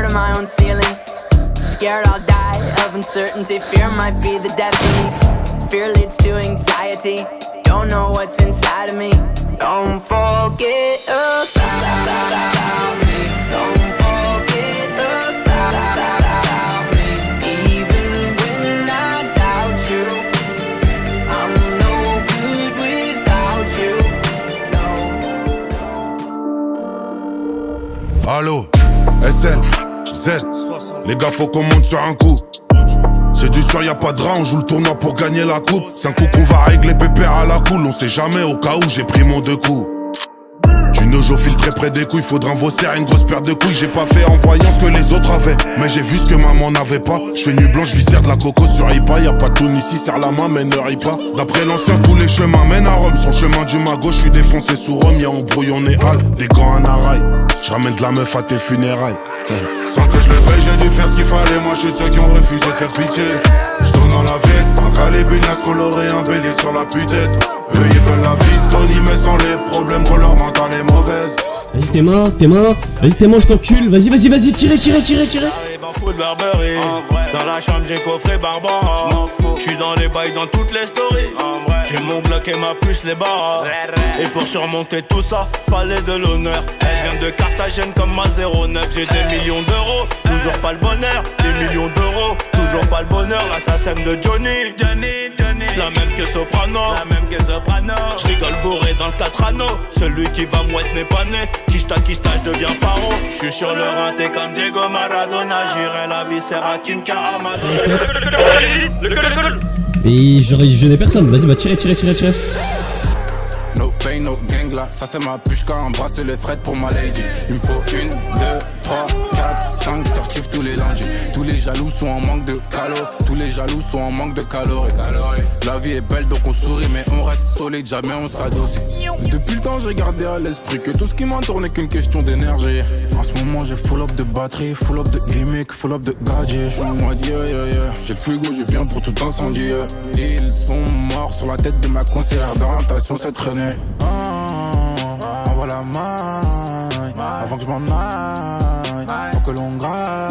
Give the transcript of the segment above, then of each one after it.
of my own ceiling. Scared I'll die of uncertainty. Fear might be the death of me. Fear leads to anxiety. Don't know what's inside of me. Don't forget about me. Don't forget about me. Even when I doubt you, I'm no good without you. No. Allo, SL, Z. Les gars, faut qu'on monte sur un coup. C'est du soir, y'a pas de rang, on joue le tournoi pour gagner la coupe. C'est un coup qu'on va régler pépère à la cool. On sait jamais au cas où j'ai pris mon 2 coups. Du nojo filtré près des couilles, faudra un vaussaire, une grosse paire de couilles. J'ai pas fait en voyant ce que les autres avaient, mais j'ai vu ce que maman n'avait pas. J'fais nuit blanche, viscère de la coco sur Ipa. Y'a pas de tout ici, serre la main mais ne ris pas. D'après l'ancien, tous les chemins mènent à Rome. Sur le chemin du magot, j'suis défoncé sous Rome. Y'a embrouille, on est hal, des gants à narail. J'ramène de la meuf à tes funérailles. Sans que je le veuille, j'ai dû faire ce qu'il fallait. Moi j'suis de ceux qui ont refusé de faire pitié. J'tourne dans la ville, un calébunias coloré, un bélier sur la putette. Eux ils veulent la vie de Tony mais sans les problèmes quand leur mental est mauvaise. Vas-y t'es mort, vas-y t'es mort, je t'encule. Vas-y, tirez. J'arrive en full Burberry. Dans la chambre j'ai coffré Barbara. J'suis dans les bails dans toutes les stories. J'ai mon Glock et ma puce les barres. Et pour surmonter tout ça, fallait de l'honneur. Elle vient de Carthagène comme ma 09. J'ai des millions d'euros, toujours pas le bonheur. Des millions d'euros, toujours pas le bonheur. L'assassin de Johnny. La même que Soprano. J'rigole bourré dans le 4 anneaux. Celui qui va mouette n'est pas né. Kishta, je deviens paro. J'suis sur le rinté comme Diego Maradona. J'irai la viscère à Kinka Amado. Et je n'ai personne, vas-y va tirer. No pain, no gang là, ça c'est ma pushka, embrasser les frettes pour ma lady. Il me faut 1, 2, 3, 4, 5 certifs tous les lundis. Tous les jaloux sont en manque de calories. La vie est belle donc on sourit mais on reste solide, jamais on s'adoucit. Depuis le temps j'ai gardé à l'esprit que tout ce qui m'entoure n'est qu'une question d'énergie. En ce moment j'ai full up de batterie, full up de gimmick, full up de gadgets. J'suis en mode yeah. J'ai le frigo, je viens pour tout incendier. Ils sont morts sur la tête de ma conseillère d'orientation cette traînée. Envoie la main avant que je m'en aille. Faut que l'on graille.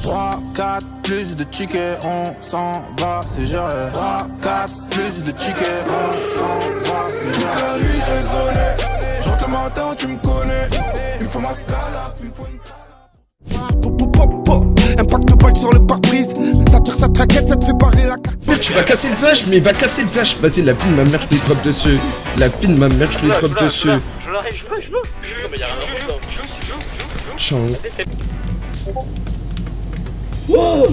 3, 4, plus de tickets, on s'en va, c'est géré. 3, 4, plus de tickets, on s'en va, c'est géré. Lui, désolé, j'entre le matin, tu me connais. Il me faut ma scala, il me faut une impact de balle sur le pare-brise. Ça tire, ça traquette, ça te fait barrer la carte. Merde, tu vas casser le vache, mais va casser le vache. Vas-y, la pine, ma mère, je lui drop dessus. Je veux. Chant. Wow.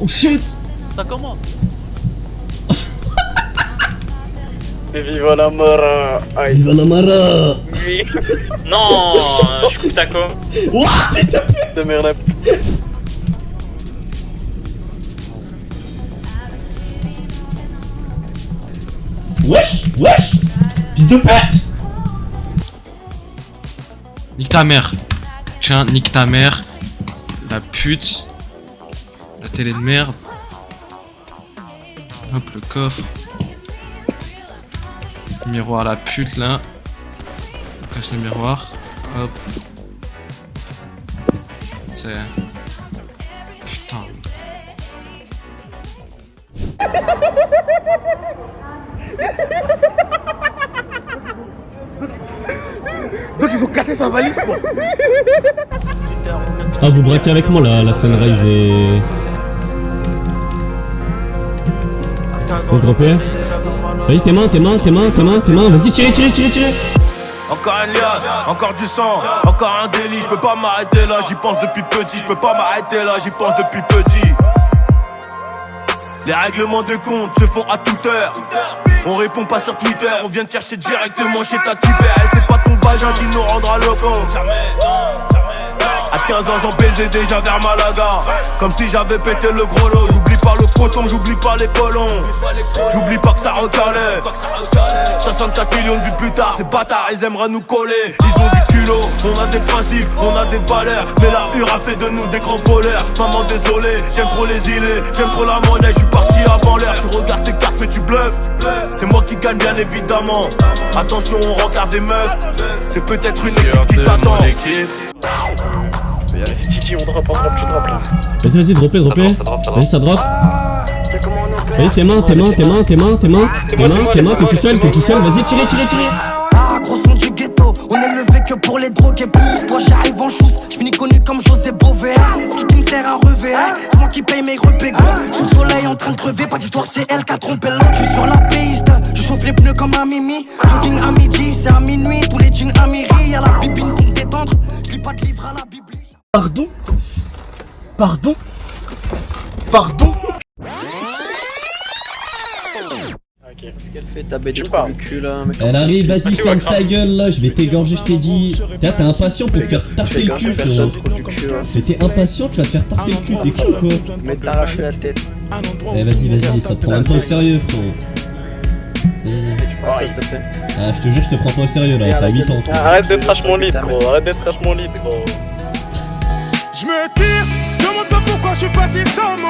Oh shit. Ça commence. Et viva la mara. Viva la mara. Oui. Non, je coupe ta com. Ouah, putain. De merde. Wesh. Fils de pute. Nique ta mère. Tiens, nique ta mère. La pute. La télé de merde. Hop, le coffre. Le miroir, la pute là. On casse le miroir. Hop. C'est... Putain. Donc ils ont cassé sa valise quoi. Ah vous braquez avec moi la Sunrise et... Faut se dropper. Vas-y t'es main, vas-y tirez. Encore un liasse, encore du sang, encore un délit, j'peux pas m'arrêter là, j'y pense depuis petit, Les règlements de compte se font à toute heure. On répond pas sur Twitter, on vient te chercher directement chez ta tipère. Et c'est pas ton vagin qui nous rendra locaux. À 15 ans j'en baisais déjà vers Malaga. Comme si j'avais pété le gros lot. J'oublie pas le coton, j'oublie pas les colons. J'oublie pas que ça recalait. 64 millions de vues plus tard, ces bâtards ils aimeraient nous coller. Ils ont du culot, on a des principes, on a des valeurs. Mais la hure a fait de nous des grands voleurs. Maman désolé, j'aime trop les îlets, j'aime trop la monnaie, je suis parti avant l'heure. Tu regardes tes cartes mais tu bluffes. C'est moi qui gagne bien évidemment. Attention on regarde des meufs. C'est peut-être une équipe qui t'attend. Titi, on drop, tu drop là. Vas-y, dropez. Vas-y, ça drop. Vas-y, tes mains, t'es tout seul, vas-y, tirez. Ah, gros son du ghetto, on est levé que pour les drogues et pousse. Toi j'arrive en chousse, j'finis connu comme José Bové. Ce qui me sert à relever, c'est moi qui paye mes repais gros. Sous le soleil en train de crever, pas d'histoire, c'est elle qui a trompé l'autre. J'suis sur la piste, je chauffe les pneus comme un mimi. Jogging à midi, c'est à minuit, tous les jeans à mairie. Y'a la bibine pour me détendre, j'lis pas de livre à la Bible. Pardon. Ok. Qu'est-ce qu'elle fait ta bête du cul là, mec? Elle arrive, vas-y, ferme ta gueule là, je vais t'égorger, je t'ai dit. T'es impatient pour te faire tarter le cul, frérot. Mais t'es impatient, tu vas te faire tarter le cul, t'es con quoi. Mais t'arracher la tête. Eh vas-y, ça te prend même pas au sérieux, frérot. Ça, s'il te plaît. Ah, je te jure, je te prends pas au sérieux là, t'as 8 ans. Arrête d'être trash mon lit, gros. Arrête d'être trash mon lit, gros. Je me tire, demande pas pourquoi je suis parti sans moi.